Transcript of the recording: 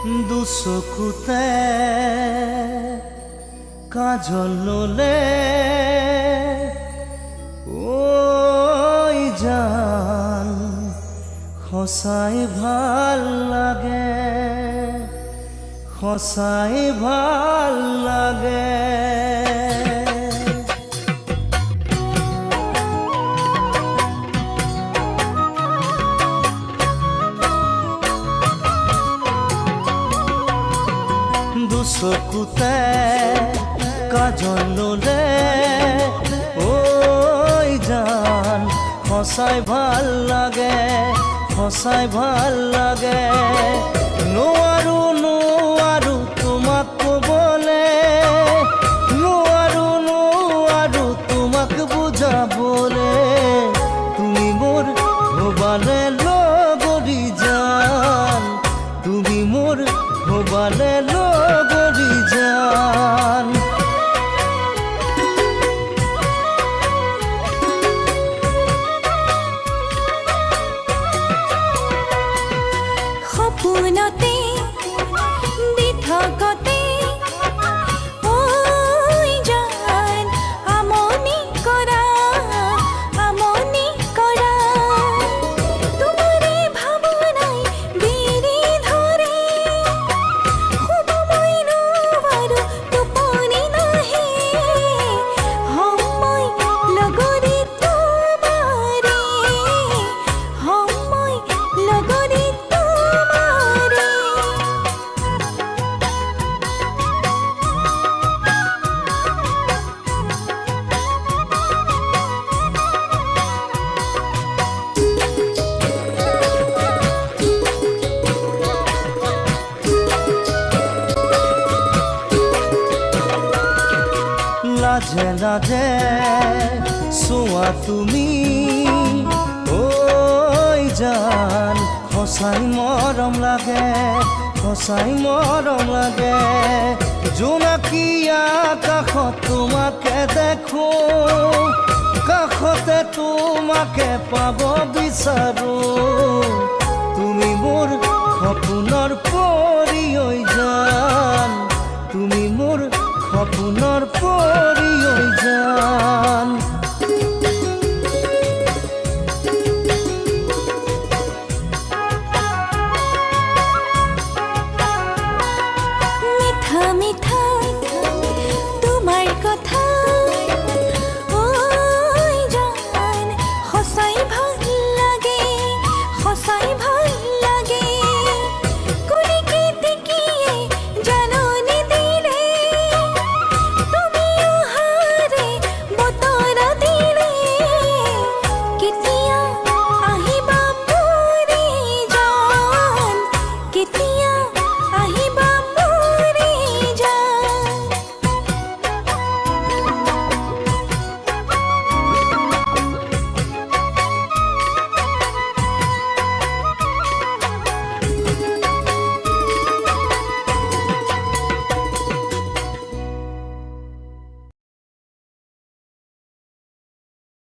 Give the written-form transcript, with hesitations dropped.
দুচকুতে কাজল ললে ওই জান সঁচাই ভাল লাগে, সঁচাই ভাল লাগে। দুচকুতে কাজল ললে ওই জান সঁচাই ভাল লাগে, সঁচাই ভাল লাগে। নোৱাৰো নোৱাৰো তোমাক ক'বলে, নোৱাৰো নোৱাৰো তোমাক বুজাবলে, তুমি মোৰ হবালে লগৰী জান, তুমি মোৰ হবালে লগৰী জান। সপোনতে দি থকতে ওই জান আমনি কৰা, আমনি কৰা। তোমাৰে ভাৱনাই বেৰি ধৰে, শুব মই নোৱাৰো টোপনি নাহে। সময় লগৰী তোমাৰে, সময় লগৰী তোমাৰে। লাজে লাজে চোৱা তুমি ওই জান সঁচাই মৰম লাগে, সঁচাই মৰম লাগে। জোনাকী আকাশত তোমাকে দেখো, কাষতে তোমাকে পাব বিচাৰো। তুমি মোৰ সপোনৰ পৰী ঐ জান, তুমি মোৰ সপোনৰ পৰী ঐ জান।